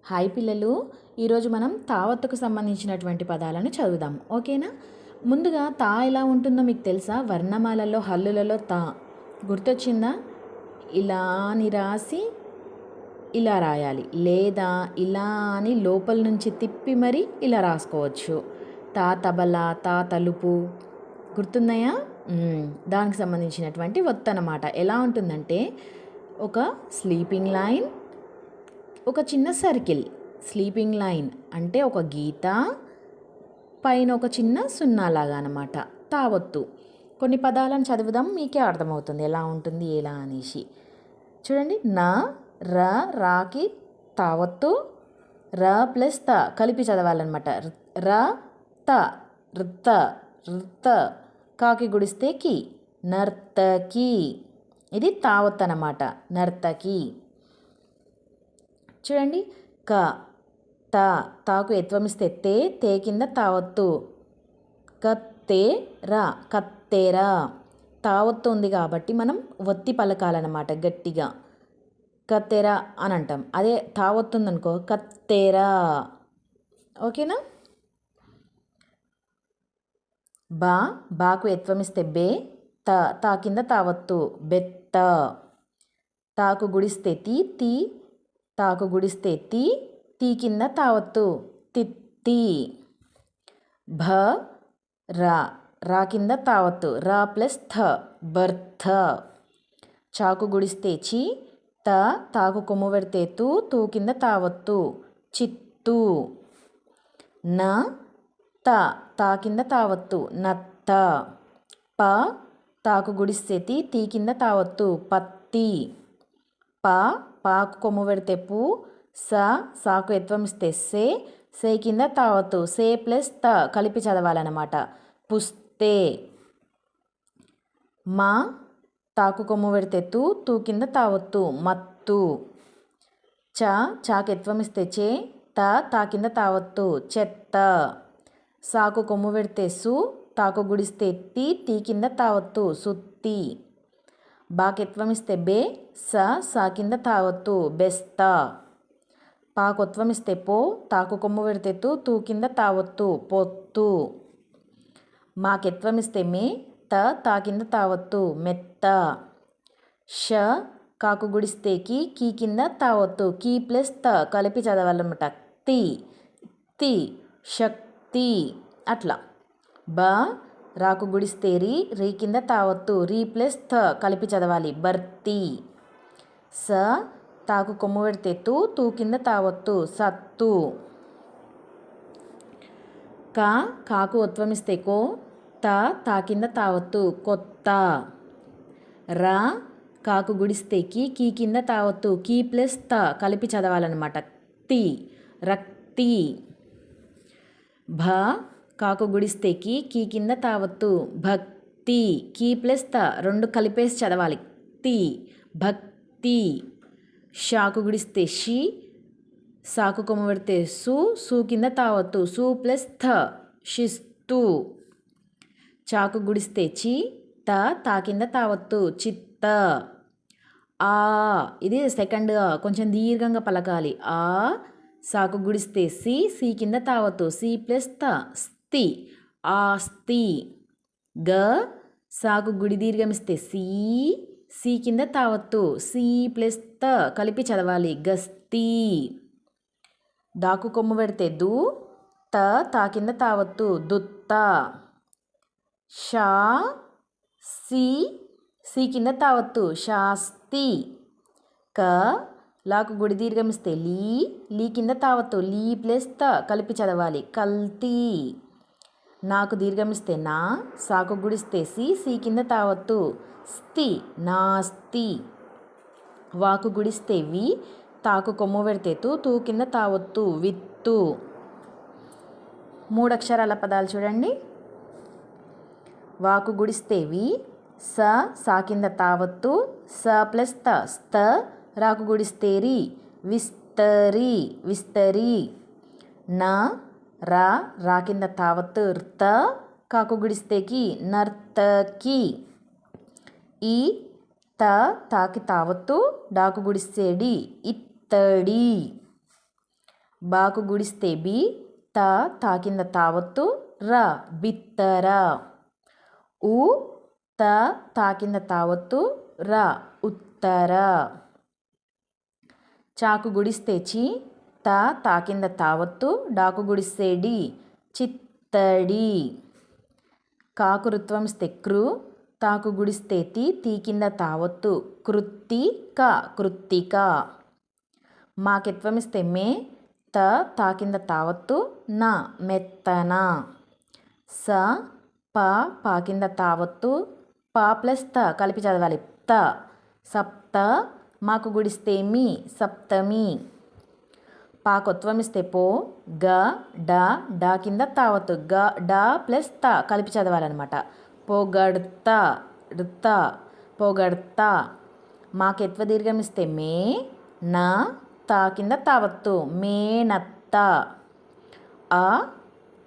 Hi పిల్లలు, ఈరోజు మనం తావత్తుకు సంబంధించినటువంటి పదాలను చదువుదాం. ఓకేనా? ముందుగా తా ఎలా ఉంటుందో మీకు తెలుసా? వర్ణమాలలో హల్లులలో తా గుర్తొచ్చిందా? ఇలా అని రాసి ఇలా రాయాలి, లేదా ఇలా అని లోపల నుంచి తిప్పి మరి ఇలా రాసుకోవచ్చు. తా తబలా, తా తలుపు గుర్తున్నాయా? దానికి సంబంధించినటువంటి ఒత్తు అన్నమాట. ఎలా ఉంటుందంటే ఒక స్లీపింగ్ లైన్, ఒక చిన్న సర్కిల్. స్లీపింగ్ లైన్ అంటే ఒక గీత, పైన ఒక చిన్న సున్నాలాగా అనమాట తావత్తు. కొన్ని పదాలను చదువుదాం, మీకే అర్థమవుతుంది ఎలా ఉంటుంది ఎలా అనేసి. చూడండి, న రాకి తావత్తు, ర ప్లస్ త కలిపి చదవాలన్నమాట. ర త రుత రుత, కాకి గుడిస్తే కి, నర్తకి. ఇది తావత్తు అన్నమాట, నర్తకి. చూడండి, క తా తాకు ఎత్వమిస్తే తే కింద తావత్తు, కత్తేరా కత్తేరా. తావత్తు ఉంది కాబట్టి మనం ఒత్తి పలకాలన్నమాట గట్టిగా. కత్తెరా అని అంటాం. అదే తావత్తు ఉందనుకో కత్తేరా. ఓకేనా? బాకు ఎత్వమిస్తే బే, తా కింద తావత్తు, బెత్త. తాకు గుడిస్తే తీ తాకు గుడిస్తే తీ కింద తావత్తు, తిత్తి. రా కింద తావత్తు, రా ప్లస్ థ, బర్థ. చాకు గుడిస్తే చి, తాకు కొమ్ము పెడితే తూ కింద తావత్తు, చిత్తు. తా కింద తావత్తు, నత్త. తాకు గుడిస్తే తీ కింద తావత్తు, పత్తి. పాకు కొమ్ము పెడితే పూ, సాకు ఎత్వమిస్తే సే కింద తావత్తు, సే ప్లస్ త కలిపి చదవాలన్నమాట, పుస్తే. తాకు కొమ్ము పెడితే తూ కింద తావత్తు, మత్తు. చాకు ఎత్వమిస్తే తా కింద తావత్తు, చెత్త. సాకు కొమ్ము పెడితే తాకు గుడిస్తే తీ కింద తావత్తు, సుత్తి. బాకెత్వమిస్తే బే, సా కింద తావత్తు, బెస్తా. పాకొత్వమిస్తే తాకు కొమ్ము పెడితే తూ కింద తావత్తు, పొత్తు. మాకెత్వమిస్తే మే, తా కింద తావత్తు, మెత్త. కాకు గుడిస్తే కీ కింద తావత్తు, కీ ప్లస్ త కలిపి చదవాలన్నమాట, తి శక్తి. అట్లా. రాకు గుడిస్తే రీ కింద తావత్తు, రీ ప్లస్ థ కలిపి చదవాలి, బర్తి. తాకు కొమ్ము పెడితే తూ కింద తావత్తు, సత్తు. కాకు ఉత్వమిస్తే తా కింద తావత్తు, కొత్త. కాకు గుడిస్తే కీ కింద తావత్తు, కీ ప్లస్ త కలిపి చదవాలన్నమాట, తి రక్తి. కాకు గుడిస్తే కీ కింద తావత్తు, భక్తి. కీ ప్లస్ త రెండు కలిపేసి చదవాలి, తి భక్తి. షాకు గుడిస్తే సాకు కొమ్ము పెడితే సూ కింద తావత్తు, సూ ప్లస్ థ శిస్తు. చాకు గుడిస్తే తా కింద తావత్తు, చిత్త. ఇది సెకండ్, కొంచెం దీర్ఘంగా పలకాలి. సాకు గుడిస్తే సి కింద తావత్తు, సి ప్లస్ త స్థి, ఆస్తి. సాకు గుడి దీర్ఘమిస్తే సి కింద తావత్తు, సి ప్లస్ త కలిపి చదవాలి, గస్తీ. దాకు కొమ్ము పెడితే తా కింద తావత్తు, దుత్త. సి కింద తావత్తు, శాస్తి. లాకు గుడి దీర్ఘమిస్తే లీ కింద తావత్తు, లీ ప్లస్ త కలిపి చదవాలి, కల్తీ. నాకు దీర్ఘమిస్తే సాకు గుడిస్తే సి కింద తావత్తు, స్థి, నాస్తి. వాకు గుడిస్తే తాకు కొమ్ము పెడితే తూ కింద తావత్తు, విత్తు. 3 అక్షరాల పదాలు చూడండి. వాకు గుడిస్తే సా కింద తావత్తు, స ప్లస్ త స్థ. రాకు గుడిస్తే విస్తరి విస్తరి. రా కింద తావత్తు, ర్త. కాకు గుడిస్తే నర్తకి. తాకి తావత్తు, డాకు గుడిస్తే ఇత్తడి. బాకు గుడిస్తే బి, తా కింద తావత్తు, రా బిత్తర. ఉ, తా కింద తావత్తు, రా ఉత్తర. చాకు గుడిస్తే చి, తా కింద తావత్తు, డాకు గుడిస్తే డి, చిత్తడి. కాకు రుత్వమిస్తే క్రు, తాకు గుడిస్తే తీ కింద తావత్తు, కృత్తిక కృత్తిక. మాకెత్వమిస్తే మే, తా కింద తావత్తు, నా మెత్తన. స, పా కింద తావత్తు, పా ప్లస్ త కలిపి చదవాలి, త సప్త. మాకు గుడిస్తే మీ, సప్తమి. పాకొత్వమిస్తే పో, డా కింద తావత్తు, డా ప్లస్ త కలిపి చదవాలన్నమాట, పొగడ్త రుత పొగడ్త. మాకెత్వ దీర్ఘమిస్తే మే, తా కింద తావత్తు, మేనత్త.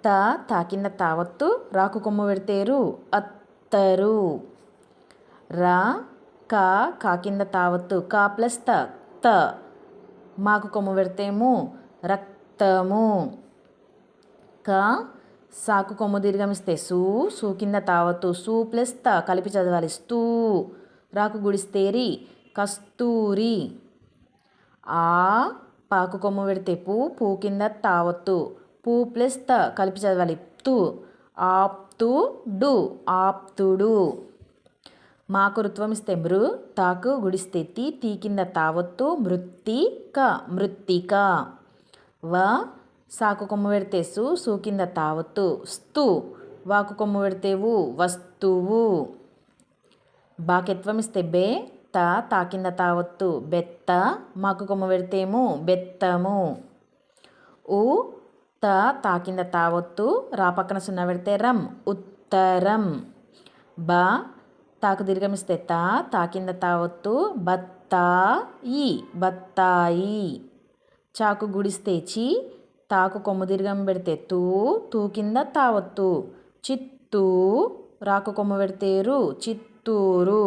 తా కింద తావత్తు, రాకు కొమ్ము పెడితే రు, అత్తరు. రా, కా కింద తావత్తు, కా ప్లస్ త మాకు కొమ్ము పెడితేము, రక్తము. సాకు కొమ్ము దీర్ఘమిస్తే సు కింద తావత్తు, సు ప్లస్ త కలిపి చదవాలి, స్తూ. రాకు గుడిస్తే రి, కస్తూరి. పాకు కొమ్ము పెడితే పూ కింద తావత్తు, పూ ప్లస్ త కలిపి చదవాలి, తు. ఆప్తుడు ఆప్తుడు. మాకు రుత్వమిస్తే మృ, తాకు గుడిస్తే తీ కింద తావత్తు, మృత్తిక మృత్తిక. సాకు కొమ్ము పెడితే సు కింద తావత్తు, స్తు. వాకు కొమ్ము పెడితే వస్తువు. బాకెత్వమిస్తే బే, తా కింద తావత్తు, బెత్త. మాకు కొమ్ము పెడితేము, బెత్తము. తా కింద తావత్తు, రా పక్కన సున్నా పెడితే రం, ఉత్తరం. తాకు దీర్ఘమిస్తే తా కింద తావత్తు, బత్తాయి బత్తాయి. చాకు గుడిస్తే చి, తాకు కొమ్ము దీర్ఘం పెడితే తూ కింద తావత్తు, చిత్తూ. రాకు కొమ్ము పెడితే రు, చిత్తూరు.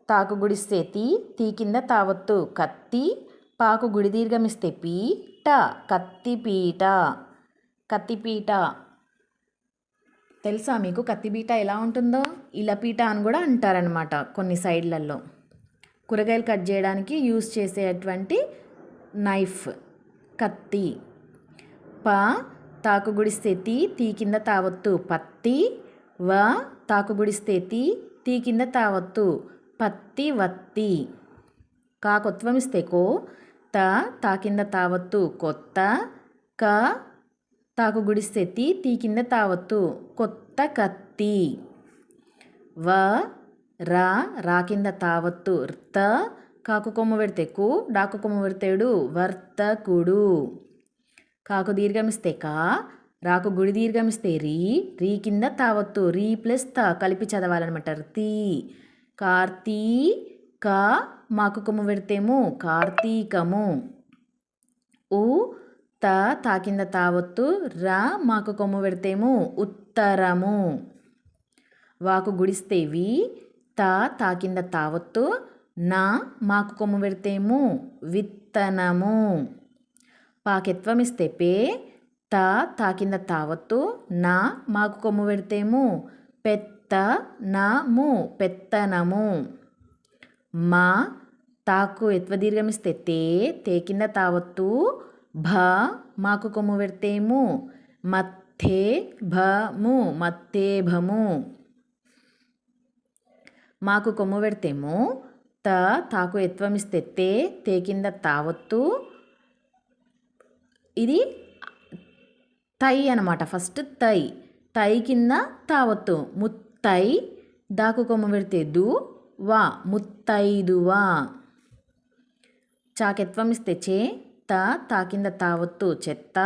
తాకు గుడిస్తే తీ కింద తావత్తు, కత్తి. పాకు గుడి దీర్ఘమిస్తే పీట, కత్తిపీట కత్తిపీట. తెలుసా మీకు కత్తిపీట ఎలా ఉంటుందో? ఇలపీట అని కూడా అంటారనమాట కొన్ని సైడ్లలో. కూరగాయలు కట్ చేయడానికి యూస్ చేసేటువంటి నైఫ్ కత్తి. తాకు గుడిస్తే తీ కింద తావత్తు, పత్తి. తాకు గుడిస్తే తీ కింద తావత్తు, పత్తి వత్తి. కాకొత్వమిస్తే కో, తా కింద తావత్తు, కొత్త. తాకు గుడిస్తే తీ కింద తావత్తు, కొత్త కత్తి. రా కింద తావత్తు, ర్త. కాకు కొమ్ము పెడితే కు, డాకు కొమ్ము పెడితేడు, వర్తకుడు. కాకు దీర్ఘమిస్తే కా, రాకు గుడి దీర్ఘమిస్తే రీ కింద తావత్తు, రీ ప్లస్ త కలిపి చదవాలన్నమాట, ర్తీ. కార్తీక. మాకు కొమ్ము పెడితేము, కార్తీకము. తా కింద తావత్తు, రా మాకు కొమ్ము పెడితేము, ఉత్తరము. వాకు గుడిస్తే వి, తా కింద తావత్తు, నా మాకు కొమ్ము పెడితేము, విత్తనము. పాకెత్వమిస్తే పే, తా కింద తావత్తు, నా మాకు కొమ్ము పెడితేము, పెత్తనము పెత్తనము. తాకు ఎత్వదీర్ఘమిస్తే తే కింద తావత్తు, మాకు కొమ్ము పెడితేము, మత్తేభము మత్తేభము. మాకు కొమ్ము పెడితేము, తాకు ఎత్వమిస్తే తే కింద తావత్తు. ఇది తై అనమాట. ఫస్ట్ తై కింద తావత్తు, ముత్తై. దాకు కొమ్ము పెడితే వా, ముత్తైదువా. చాకెత్వమిస్తే చే, తా కింద తావత్తు, చెత్త.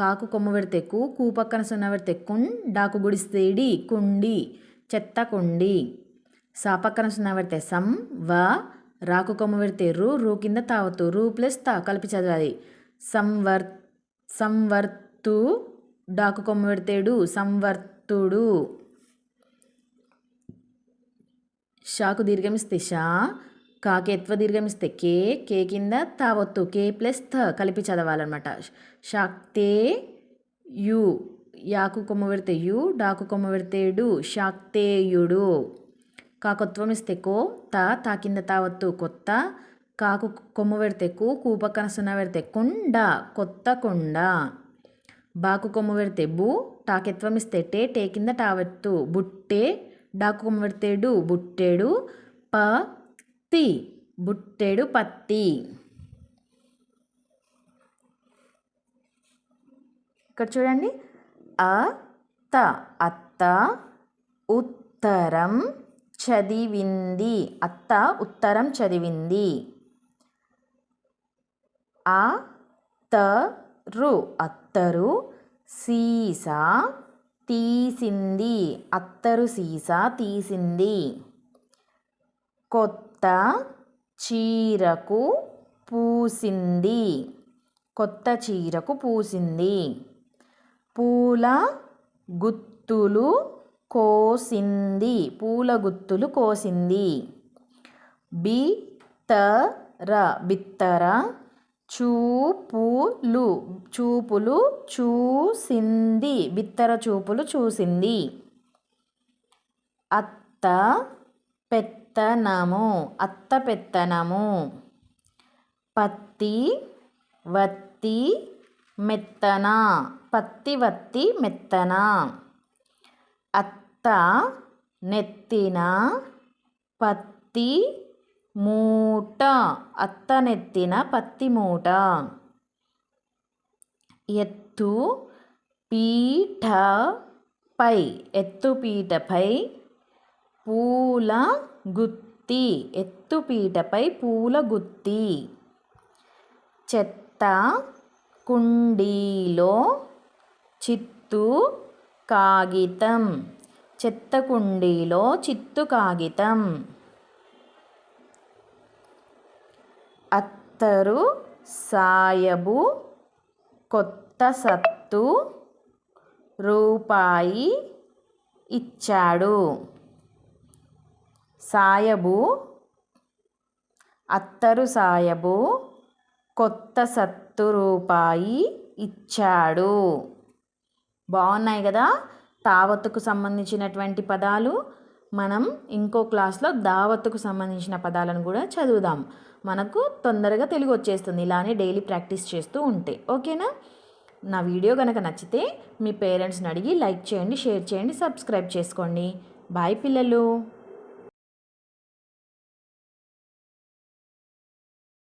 కాకు కొమ్ము పెడితే కు పక్కన సున్నా పెడితే కున్. డాకు గుడిస్తే డి, కుండి, చెత్త కుండి. సా పక్కన సున్నా పెడితే సం. రాకు కొమ్ము పెడితే రు కింద తావత్తు, రు ప్లస్ తా కలిపి చదవాలి, సంవర్తు. డాకు కొమ్ము పెడితేడు, సంవర్తుడు. షాకు దీర్ఘమిస్తే షా, కాకి ఎత్వ దీర్ఘమిస్తే కే, కే కింద తావత్తు కే ప్లస్ థ కలిపి చదవాలన్నమాట. షాక్తే యు, యాకు కొమ్మ పెడితే యు, డాకు కొమ్మ పెడితే డు, శాక్తేయుడు. కాకొత్వం ఇస్తే కో, తా కింద తావత్తు కొత్త, కాకు కొమ్మ పెడితే కు పక్కన సున్నా పెడితే కుండ, కొత్త కుండ. బాకు కొమ్మ పెడితే బు, టాకెత్వం ఇస్తే టే కింద టావత్తు బుట్టే, డాకు కొమ్మ పెడితే డు, బుట్టేడు. పత్తి, బుట్టేడు పత్తి. ఇక్కడ చూడండి, అత్త ఉత్తరం చదివింది. అత్త ఉత్తరం చదివింది. అత్తరు సీసా తీసింది. అత్తరు సీసా తీసింది. కొత్త చీరకు పూసింది. కొత్త చీరకు పూసింది. పూల గుత్తులు కోసింది. పూల గుత్తులు కోసింది. బిత్తర చూపులు చూసింది. బిత్తర చూపులు చూసింది. అత్త పెత్తనము. పత్తి వత్తి మెత్తన. పత్తి వత్తి మెత్తన. అత్త నెత్తిన పత్తి మూట. అత్త నెత్తిన పత్తి మూట. ఎత్తు పీటపై పూల గుత్తి. ఎత్తు పీటపై పూల గుత్తి. చెత్త కుండీలో చిత్తు కాగితం. చెత్త కుండీలో చిత్తు కాగితం. అత్తరు సాయబు కొత్త సత్తు రూపాయి ఇచ్చాడు. అత్తరు సాయబు కొత్త సత్తు రూపాయి ఇచ్చాడు. బాగున్నాయి కదా తావత్తుకు సంబంధించినటువంటి పదాలు. మనం ఇంకో క్లాస్లో దావత్తుకు సంబంధించిన పదాలను కూడా చదువుదాం. మనకు తొందరగా తెలుగు వచ్చేస్తుంది ఇలానే డైలీ ప్రాక్టీస్ చేస్తూ ఉంటే. ఓకేనా? నా వీడియో కనుక నచ్చితే మీ పేరెంట్స్ని అడిగి లైక్ చేయండి, షేర్ చేయండి, సబ్స్క్రైబ్ చేసుకోండి. బాయ్ పిల్లలు.